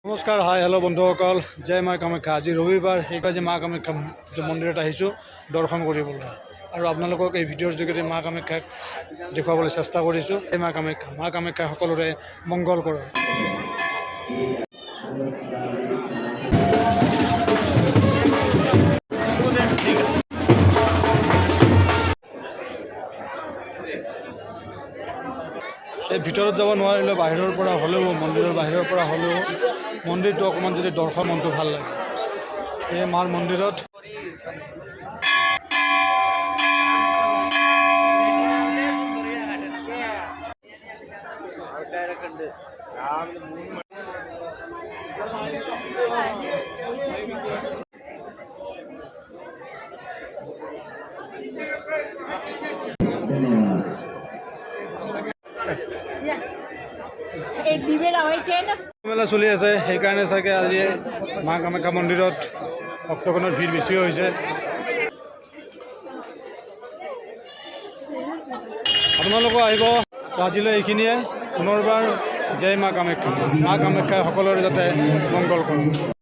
নমস্কাৰ hi hello' বন্ধুসকল জয় মা কামাখ্যা। আজি ৰবিবাৰ সেইকাৰণে মা কামাখ্যা মন্দিৰত আহিছোঁ দৰ্শন কৰিবলৈ আৰু আপোনালোকক এই ভিডিঅ'ৰ যোগেদি মা কামাখ্যাক দেখুৱাবলৈ চেষ্টা কৰিছোঁ। এই মা কামাখ্যা সকলোৰে মংগল কৰক। এই ভিতৰত যাব নোৱাৰিলেও বাহিৰৰ পৰা হ'লেও মন্দিৰৰ বাহিৰৰ পৰা হ'লেও মন্দিৰটো অকণমান যদি দৰ্শন মনটো ভাল লাগে। এই মাৰ মন্দিৰত মেলা চলি আছে, সেইকাৰণে চাগে আজি মা কামাখ্যা মন্দিৰত ভক্তগণৰ ভিৰ বেছি হৈছে। আপোনালোকো আহিব। আজিলৈ এইখিনিয়ে। পুনৰবাৰ জয় মা কামাখ্যা। মা কামাখ্যাই সকলোৰে যাতে মংগল কৰক।